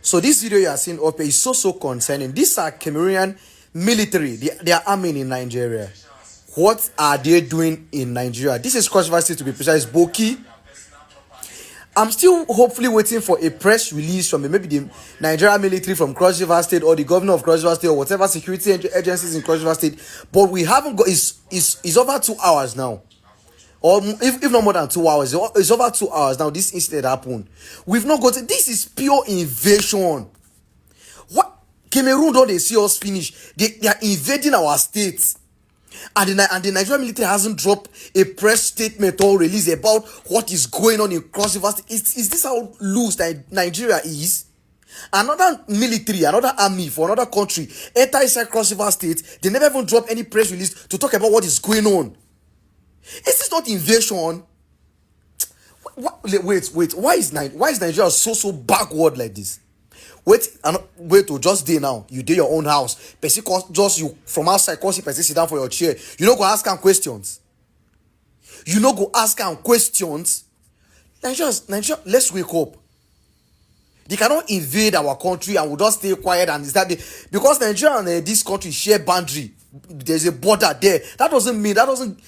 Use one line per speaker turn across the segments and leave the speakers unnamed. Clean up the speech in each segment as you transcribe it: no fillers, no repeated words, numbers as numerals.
So this video you are seeing up here is so concerning. These are Cameroonian military. They are arming in Nigeria. What are they doing in Nigeria? This is Cross River State, to be precise, Boki. I'm still hopefully waiting for a press release from maybe the Nigerian military from Cross River State or the governor of Cross River State or whatever security agencies in Cross River State. But we haven't got. It's over 2 hours now, or if not more than 2 hours. It's over 2 hours now. This incident happened. We've not got. This is pure invasion. What Cameroon don't they see us finish? They are invading our state. And the Nigerian military hasn't dropped a press statement or release about what is going on in Cross River State. Is this how loose Nigeria is? Another military, another army for another country enter inside Cross River State. They never even drop any press release to talk about what is going on. Is this not invasion? Wait. Why is Nigeria so backward like this? Wait to just day now. You do your own house. Person just you from outside, cause person sit down for your chair. You no go ask them questions. Nigeria, let's wake up. They cannot invade our country and we'll just stay quiet and start because Nigeria and this country share boundary. There's a border there. That doesn't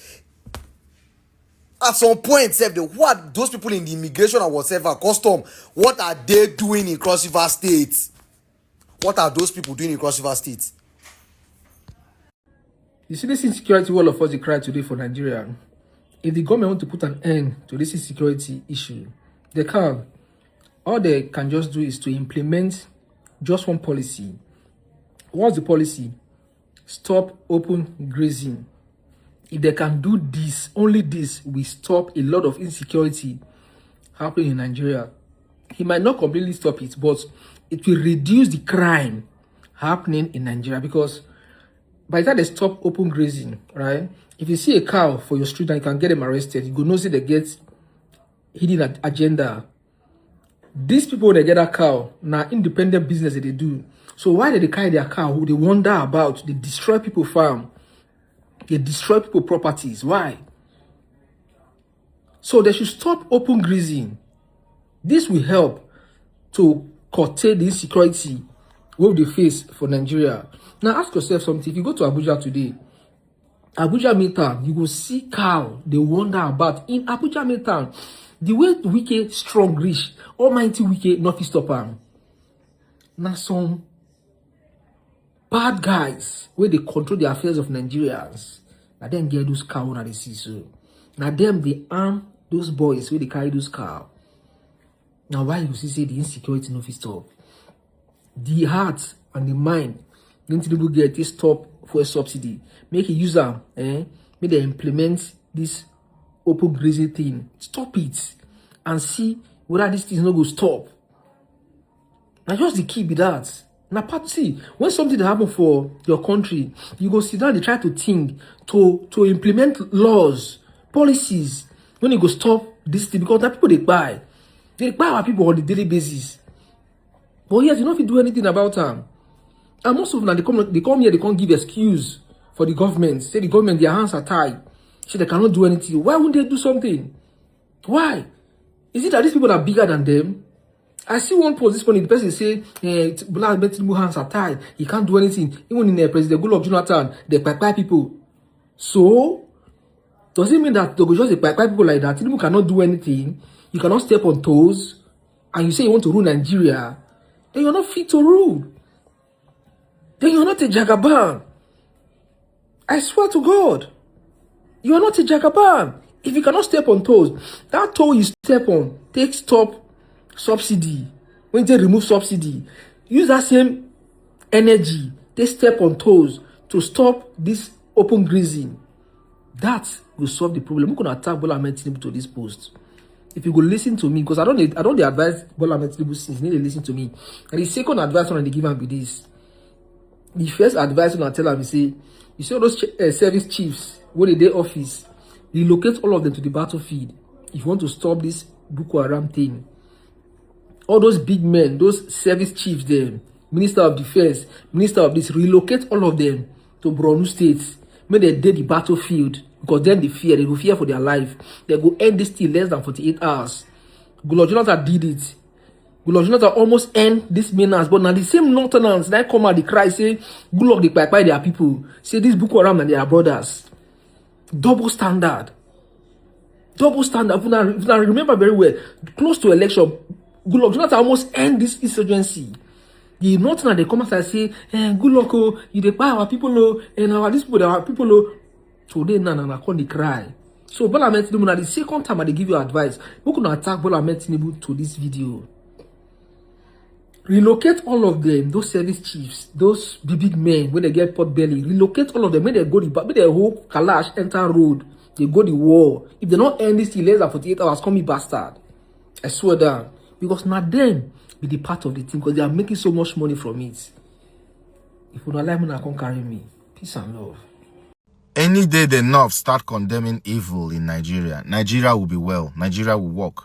at some point, what those people in the immigration or whatever, custom, what are they doing in Cross River State? What are those people doing in Cross River State?
You see this insecurity all of us cry today for Nigeria. If the government want to put an end to this insecurity issue, they can. All they can just do is to implement just one policy. What's the policy? Stop open grazing. If they can do this, only this will stop a lot of insecurity happening in Nigeria. He might not completely stop it, but it will reduce the crime happening in Nigeria, because by the time they stop open grazing, right? If you see a cow for your street and you can get them arrested, you go know say they get hidden agenda. These people, when they get a cow, now independent business that they do. So why did they carry their cow? Who they wonder about? They destroy people farm. They destroy people properties. Why? So they should stop open grazing. This will help to curtail the insecurity we face for Nigeria. Now ask yourself something. If you go to Abuja today, Abuja Midtown, you will see cow they wonder about. In Abuja Midtown, the way Wike strong rich, almighty Wike not stop am. Now some bad guys where they control the affairs of Nigerians. Now them get those cow that they see so. Now them they arm those boys where they carry those cow. Now why you see say the insecurity no fit stop? The heart and the mind need to get this stop for a subsidy. Make a user, make they implement this open grazing thing. Stop it and see whether this thing is not going to stop. Now just the key be that. Now, see, when something happen for your country, you go sit down, they try to think, to implement laws, policies, when you go stop this thing, because that people they buy our people on a daily basis. But yet, you know if you do anything about them. And most of them, they come here, they can't give excuse for the government. Say the government, their hands are tied. Say they cannot do anything. Why wouldn't they do something? Why? Is it that these people are bigger than them? I see one post this morning, the person say, Bola Ahmed Tinubu hands are tied. He can't do anything. Even in the President Goodluck Jonathan, they buy people. So, does it mean that they go just buy people like that? Tinubu cannot do anything. You cannot step on toes. And you say you want to rule Nigeria. Then you're not fit to rule. Then you're not a Jagaban. I swear to God. You are not a Jagaban. If you cannot step on toes, that toe you step on, take stop subsidy. When they remove subsidy, use that same energy, they step on toes to stop this open grazing. That will solve the problem. We're going to attack Bola Ahmed Tinubu to this post. If you go listen to me, because I don't advise Bola Ahmed Tinubu since you need to listen to me. And the second advice on the give him be this. The first advice on I tell him, you see all those service chiefs when they office, relocate all of them to the battlefield. If you want to stop this Boko Haram thing. All those big men, those service chiefs there, Minister of Defense, Minister of this, relocate all of them to Borno State. When they did the battlefield, because then they go fear for their life. They go end this thing less than 48 hours. Goodluck Jonathan did it. Goodluck Jonathan almost end this menace, but now the same Northerners that come out, they cry, say, Goodluck, they by their people. Say, this Boko Haram and their brothers. Double standard. Double standard. If I remember very well, close to election, Goodluck Jonathan almost end this insurgency. The Northerners, they come out and say, Goodluck, oh, you dey buy our people, oh, and these people, our people, oh. Today, I come they cry. So, Bola Ahmed Tinubu, now the second time I give you advice, we can attack Bola Ahmed Tinubu to this video. Relocate all of them, those service chiefs, those big men when they get pot belly. Relocate all of them when they go when they whole Kalash enter road, they go the war. If they not end this in less than 48 hours, call me bastard. I swear down. Because not them be the part of the team because they are making so much money from it. If you don't like me, I can't carry me. Peace and love.
Any day the North start condemning evil in Nigeria, Nigeria will be well. Nigeria will work.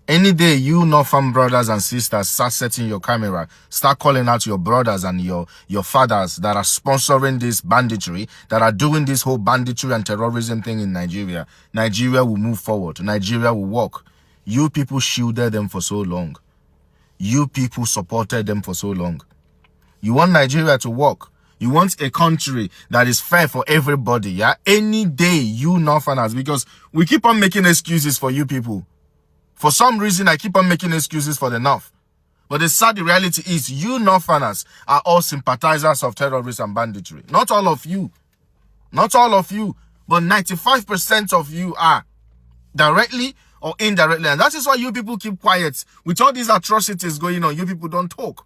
Any day you Northern brothers and sisters start setting your camera, start calling out your brothers and your fathers that are sponsoring this banditry, that are doing this whole banditry and terrorism thing in Nigeria, Nigeria will move forward. Nigeria will work. You people shielded them for so long. You people supported them for so long. You want Nigeria to work. You want a country that is fair for everybody, yeah? Any day you Northerners, because we keep on making excuses for you people. For some reason, I keep on making excuses for the North. But the sad reality is you Northerners are all sympathizers of terrorism and banditry. Not all of you. Not all of you. But 95% of you are. Directly or indirectly. And that is why you people keep quiet. With all these atrocities going on, you people don't talk.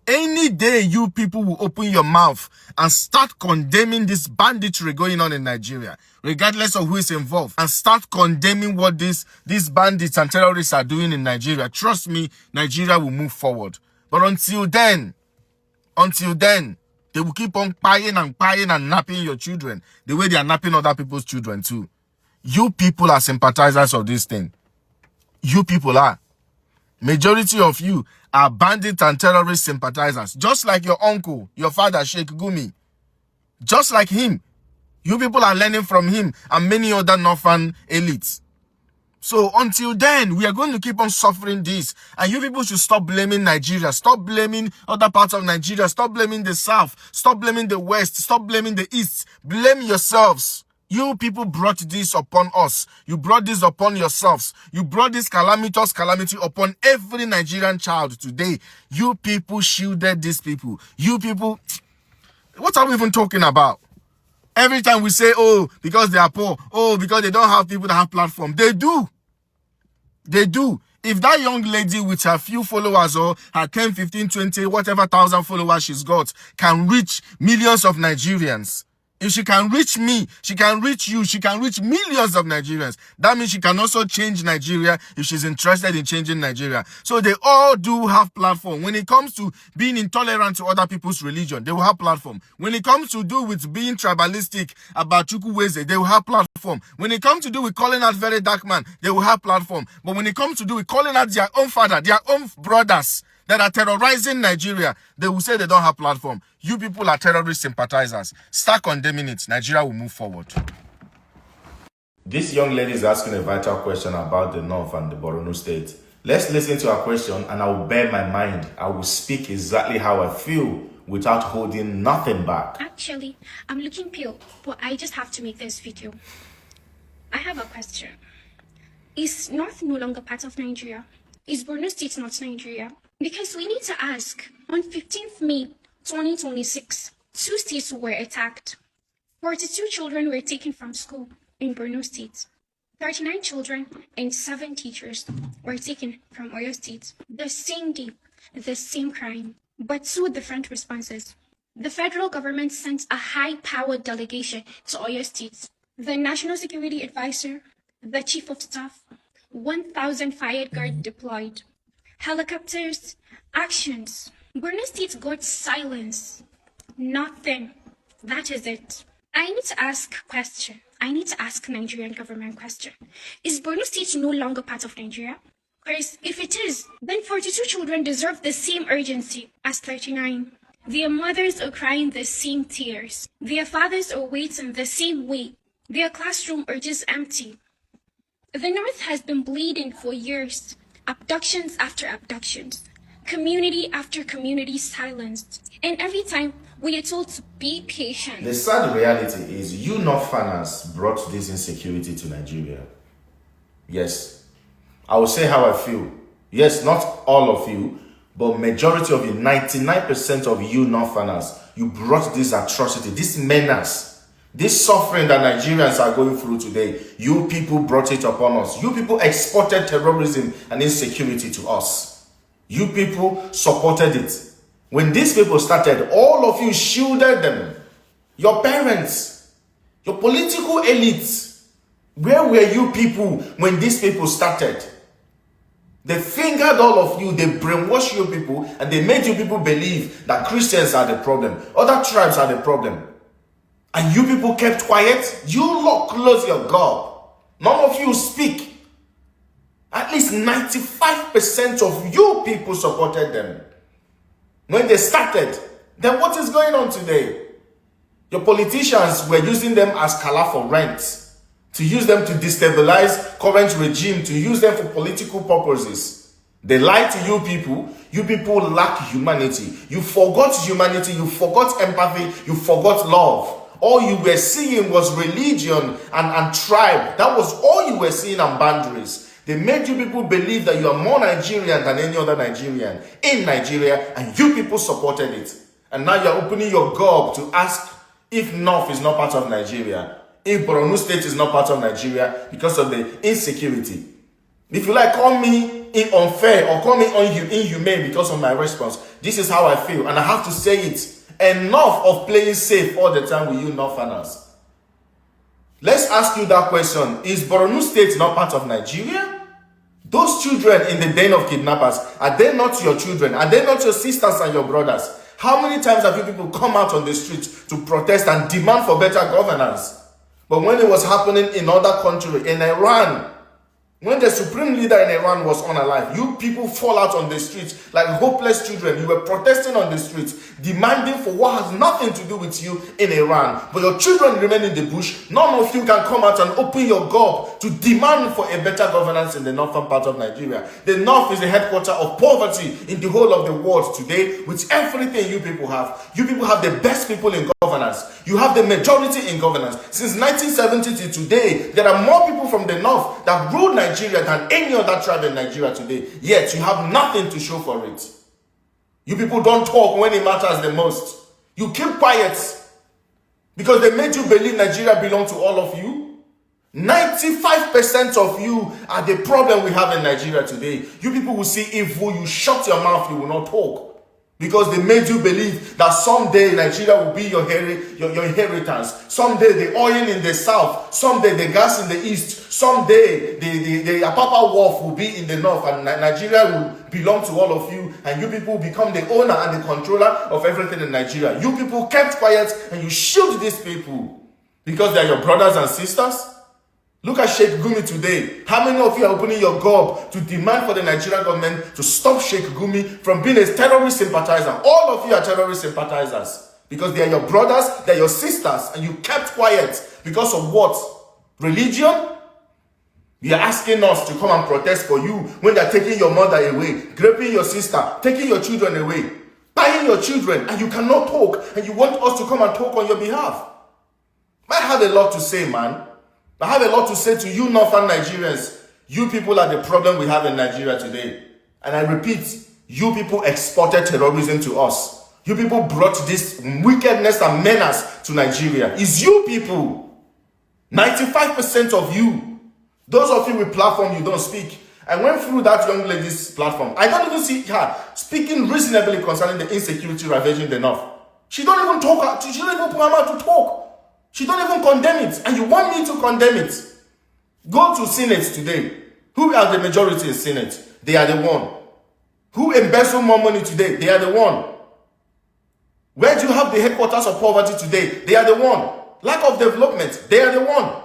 Any day you people will open your mouth and start condemning this banditry going on in Nigeria, regardless of who is involved, and start condemning what these bandits and terrorists are doing in Nigeria, trust me, Nigeria will move forward. But until then, they will keep on prying and napping your children the way they are napping other people's children too. You people are sympathizers of this thing. You people are. Majority of you are bandit and terrorist sympathizers. Just like your uncle, your father, Sheikh Gumi. Just like him. You people are learning from him and many other Northern elites. So until then, we are going to keep on suffering this. And you people should stop blaming Nigeria. Stop blaming other parts of Nigeria. Stop blaming the South. Stop blaming the West. Stop blaming the East. Blame yourselves. You people brought this upon us. You brought this upon yourselves. You brought this calamitous calamity upon every Nigerian child today. You people shielded these people. You people, what are we even talking about? Every time we say, oh, because they are poor. Oh, because they don't have people that have platform. They do. They do. If that young lady with her few followers or her 10, 15, 20, whatever thousand followers she's got can reach millions of Nigerians. If she can reach me, she can reach you, she can reach millions of Nigerians. That means she can also change Nigeria if she's interested in changing Nigeria. So they all do have platform. When it comes to being intolerant to other people's religion, they will have platform. When it comes to do with being tribalistic about Chukwueze, they will have platform. When it comes to do with calling out very dark man, they will have platform. But when it comes to do with calling out their own father, their own brothers, that are terrorizing Nigeria, they will say they don't have platform. You people are terrorist sympathizers. Start condemning it. Nigeria will move forward. This young lady is asking a vital question about the North and the Borno state. Let's listen to her question and I will bear my mind. I will speak exactly how I feel without holding nothing back.
Actually, I'm looking pale, but I just have to make this video. I have a question. Is North no longer part of Nigeria? Is Borno State not Nigeria? Because we need to ask, on 15th May 2026, 2 states were attacked. 42 children were taken from school in Borno State. 39 children and 7 teachers were taken from Oyo State. The same day, the same crime, but 2 different responses. The federal government sent a high-powered delegation to Oyo State. The National Security Advisor, the Chief of Staff, 1,000 fire guards deployed. Helicopters, actions. Borno State got silence. Nothing. That is it. I need to ask a question. I need to ask Nigerian government question. Is Borno State no longer part of Nigeria? Because if it is, then 42 children deserve the same urgency as 39. Their mothers are crying the same tears. Their fathers are waiting the same way. Their classroom are just empty. The North has been bleeding for years. Abductions after abductions, community after community silenced. And every time we are told to be patient.
The sad reality is you Northerners brought this insecurity to Nigeria. Yes. I will say how I feel. Yes, not all of you, but majority of you, 99% of you Northerners, you brought this atrocity, this menace, this suffering that Nigerians are going through today. You people brought it upon us. You people exported terrorism and insecurity to us. You people supported it. When these people started, all of you shielded them. Your parents, your political elites. Where were you people when these people started? They fingered all of you, they brainwashed you people, and they made you people believe that Christians are the problem, other tribes are the problem. And you people kept quiet. You lot close your gob. None of you speak. At least 95% of you people supported them when they started. Then what is going on today? Your politicians were using them as kala for rent, to use them to destabilize current regime, to use them for political purposes. They lied to you people. You people lack humanity. You forgot humanity. You forgot empathy. You forgot love. All you were seeing was religion and tribe. That was all you were seeing, and boundaries. They made you people believe that you are more Nigerian than any other Nigerian in Nigeria, and you people supported it. And now you're opening your gob to ask if North is not part of Nigeria, if Borno State is not part of Nigeria because of the insecurity. If you like, call me unfair or call me inhumane because of my response. This is how I feel, and I have to say it. Enough of playing safe all the time with you Northerners. Let's ask you that question. Is Borno State not part of Nigeria? Those children in the den of kidnappers, are they not your children? Are they not your sisters and your brothers? How many times have you people come out on the street to protest and demand for better governance? But when it was happening in other countries, in Iran, when the supreme leader in Iran was unalive, you people fall out on the streets like hopeless children. You were protesting on the streets, demanding for what has nothing to do with you in Iran. But your children remain in the bush. None of you can come out and open your gob to demand for a better governance in the northern part of Nigeria. The north is the headquarters of poverty in the whole of the world today. With everything you people have the best people in governance. You have the majority in governance. Since 1970 to today, there are more people from the north that rule Nigeria than any other tribe in Nigeria today. Yet you have nothing to show for it. You people don't talk when it matters the most. You keep quiet because they made you believe Nigeria belongs to all of you. 95% of you are the problem we have in Nigeria today. You people will see evil, you shut your mouth, you will not talk. Because they made you believe that someday Nigeria will be your inheritance. Someday the oil in the south. Someday the gas in the east. Someday the Apapa Wharf will be in the north. And Nigeria will belong to all of you. And you people will become the owner and the controller of everything in Nigeria. You people kept quiet and you shield these people. Because they are your brothers and sisters. Look at Sheikh Gumi today. How many of you are opening your gob to demand for the Nigerian government to stop Sheikh Gumi from being a terrorist sympathizer? All of you are terrorist sympathizers because they are your brothers, they are your sisters, and you kept quiet because of what? Religion? You are asking us to come and protest for you when they are taking your mother away, raping your sister, taking your children away, buying your children, and you cannot talk, and you want us to come and talk on your behalf. I have a lot to say, man. I have a lot to say to you northern Nigerians. You people are the problem we have in Nigeria today. And I repeat, you people exported terrorism to us. You people brought this wickedness and menace to Nigeria. It's you people. 95% of you. Those of you with platform, you don't speak. I went through that young lady's platform. I don't even see her speaking reasonably concerning the insecurity ravaging the north. She don't even talk. She don't even put her mouth to talk. She don't even condemn it, and you want me to condemn it. Go to Senate today. Who are the majority in Senate? They are the one. Who embezzle more money today? They are the one. Where do you have the headquarters of poverty today? They are the one. Lack of development, they are the one.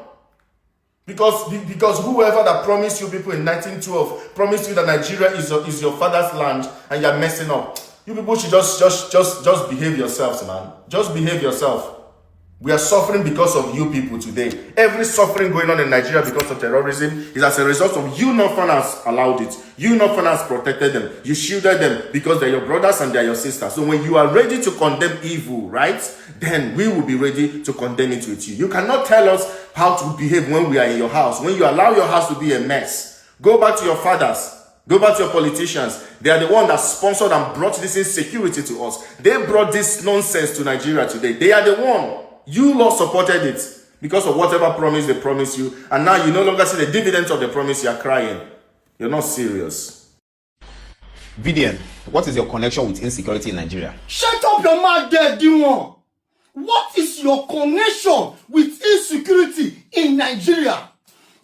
Because whoever that promised you people in 1912 promised you that Nigeria is your father's land and you're messing up. You people should just behave yourselves, man. Just behave yourself. We are suffering because of you people today. Every suffering going on in Nigeria because of terrorism is as a result of you Northerners allowed it. You Northerners protected them. You shielded them because they're your brothers and they're your sisters. So when you are ready to condemn evil, right, then we will be ready to condemn it with you. You cannot tell us how to behave when we are in your house. When you allow your house to be a mess, go back to your fathers. Go back to your politicians. They are the one that sponsored and brought this insecurity to us. They brought this nonsense to Nigeria today. They are the one. You lot supported it because of whatever promise they promised you. And now you no longer see the dividends of the promise. You are crying. You're not serious.
VDM, what is your connection with insecurity in Nigeria?
Shut up your mouth there, D1. What is your connection with insecurity in Nigeria?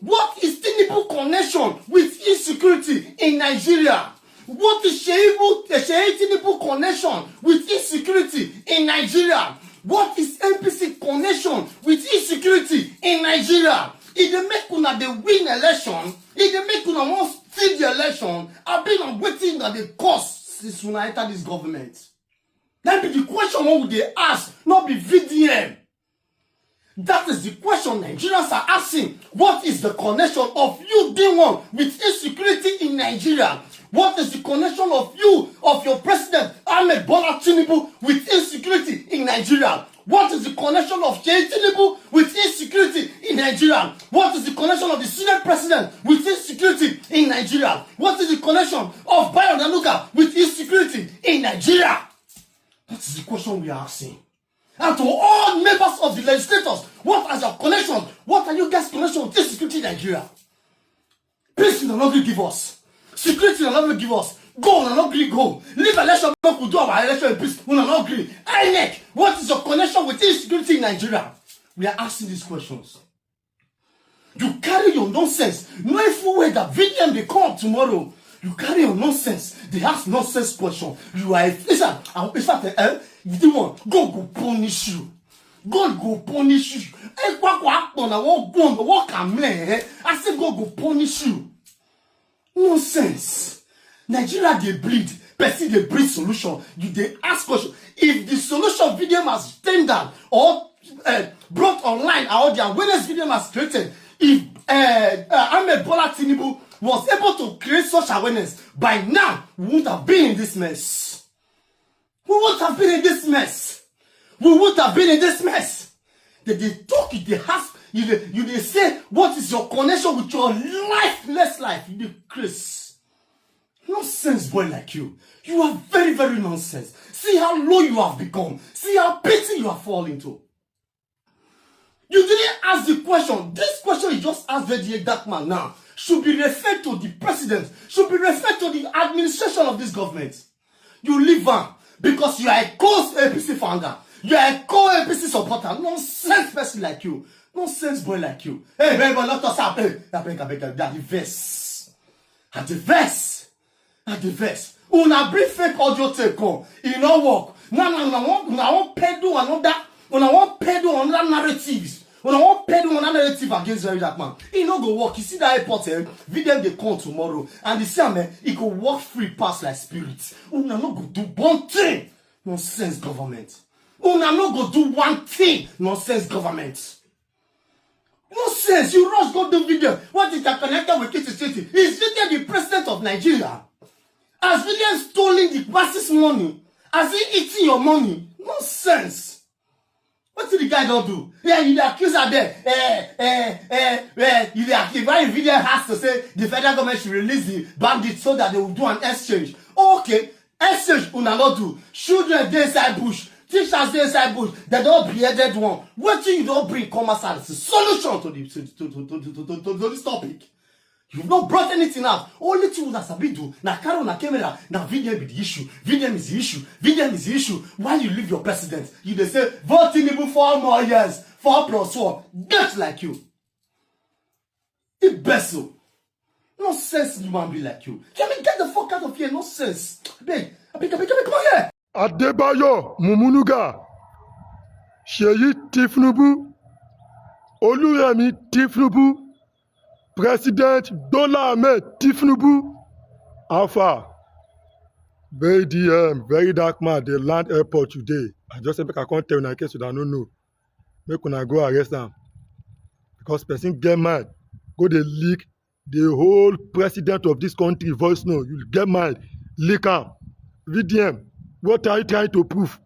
What is Tinubu connection with insecurity in Nigeria? What is Sheyi Tinubu connection with insecurity in Nigeria? What is NPC connection with insecurity in Nigeria? If they make una the win election, if they make una want steal the election, I've been on waiting that they cost since when I enter this government. That be the question what would they ask, not be VDM. That is the question Nigerians are asking. What is the connection of you D1 with insecurity in Nigeria? What is the connection of you, of your president, Ahmed Bola Tinubu, with insecurity in Nigeria? What is the connection of Sheyi Tinubu with insecurity in Nigeria? What is the connection of the Senate president with insecurity in Nigeria? What is the connection of Bayo Onanuga with insecurity in Nigeria? That is the question we are asking. And to all members of the legislators, what is your connection? What are you guys' connection with insecurity in Nigeria? Peace will not give us. Security will not give us. Go will not go. Leave election, we do our election in peace. We will not agree. INEC, what is your connection with insecurity in Nigeria? We are asking these questions. You carry your nonsense. Knowing full well that VDM they come tomorrow. You carry your nonsense. They ask nonsense question. You are a listen. You want God go punish you. God go punish you. What can man? I said God go punish you. Nonsense. Nigeria they bleed. Person they breed solution. You they ask question. If the solution video has turned down or brought online or the awareness video has created, if Ahmed Bola Tinubu was able to create such awareness, by now we wouldn't have been in this mess. We wouldn't have been in this mess. We wouldn't have been in this mess. They talk, they ask, they say, what is your connection with your lifeless life? You the Chris. Nonsense boy like you. You are very, very nonsense. See how low you have become. See how petty you have fallen into. You didn't ask the question. This question you just asked the exact man now should be referred to the president, should be referred to the administration of this government. You leave on because you are a co-APC founder. You are a co-APC supporter. Nonsense person like you. Nonsense boy like you. Hey, baby, let us up. Hey, I beg, they are the verse. At the verse. At the verse. Una bring fake audio take on. It no work. Now, I want peddle another. When I want peddle another narratives. When I want peddle another narrative against very dark man. It no go work. You see that airport video they come tomorrow. And the same man, it go walk free pass like spirits. Una no go do one thing. Nonsense government. Una no go do one thing. Nonsense government. Nonsense. You rush go do video. What is that connected with Kitty City? Is Vivian the president of Nigeria? Has Vivian stolen the masses' money? Has he eaten your money? Nonsense. What did the guy don't do? Yeah, you the accuser there. You the accuser. Why Vivian has to say the federal government should release the bandits so that they will do an exchange? Okay, exchange una not do. Children dey inside bush. Teachers dey inside bush. They don't beheaded one. What you don't bring commerce as a solution to this topic? You've not brought anything out. Only thing that Sabi do, na carry na camera, na VDM be the issue. VDM is the issue. VDM is the issue. Why you leave your president? You they say, vote Tinubu 4 more years. 4 plus 4. Get like you. It best so. Nonsense human be like you. I mean, get the fuck out of here. Nonsense. Beg, come on here.
Adebayo Mumunuga, Sheyi Tinubu, Oluremi Tinubu, President Bola Ahmed Tinubu, Alpha, very dark man, they land airport today. I just said, I can't tell you in case you don't know. make una go arrest am because person get mind go dey leak the whole president of this country voice note. You get mind leak am. VDM, what are you trying to prove?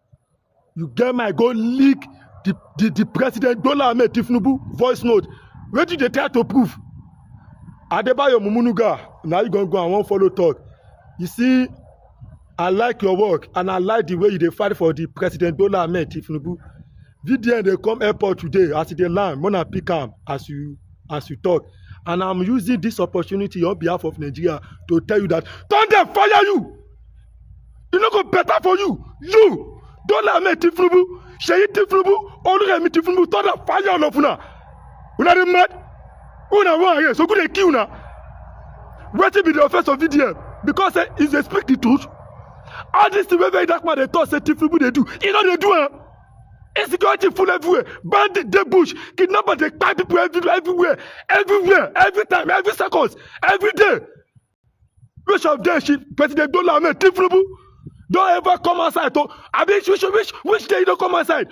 You get mind go leak the president Bola Ahmed Tinubu voice note. Wetin dey try to prove? Adebayo Mumunuga, now you gonna go and wan follow talk. You see, I like your work and I like the way you dey fight for the president Bola Ahmed Tinubu. VDN dey come airport today as e dey land, wanna pick am as you talk. And I'm using this opportunity on behalf of Nigeria to tell you that don't dem fire you. E no go better for you. You, Bola Ahmed Tinubu, Seyi Tinubu, Oluremi Tinubu, don't dem fire all of una. Una dey mad? Una wan arrest, so go dey kill una. Wetin be the offense of VDM? Because he dey speak the truth. All this thing wey very dark man dey talk say Tinubu dey do, e no dey do am. Insecurity full everywhere. Bandit dey bush, kidnapper dey kpai people everywhere, every time, every seconds, every day. Which of them President Bola Ahmed Tinubu don't ever come outside? Which day you don't come outside?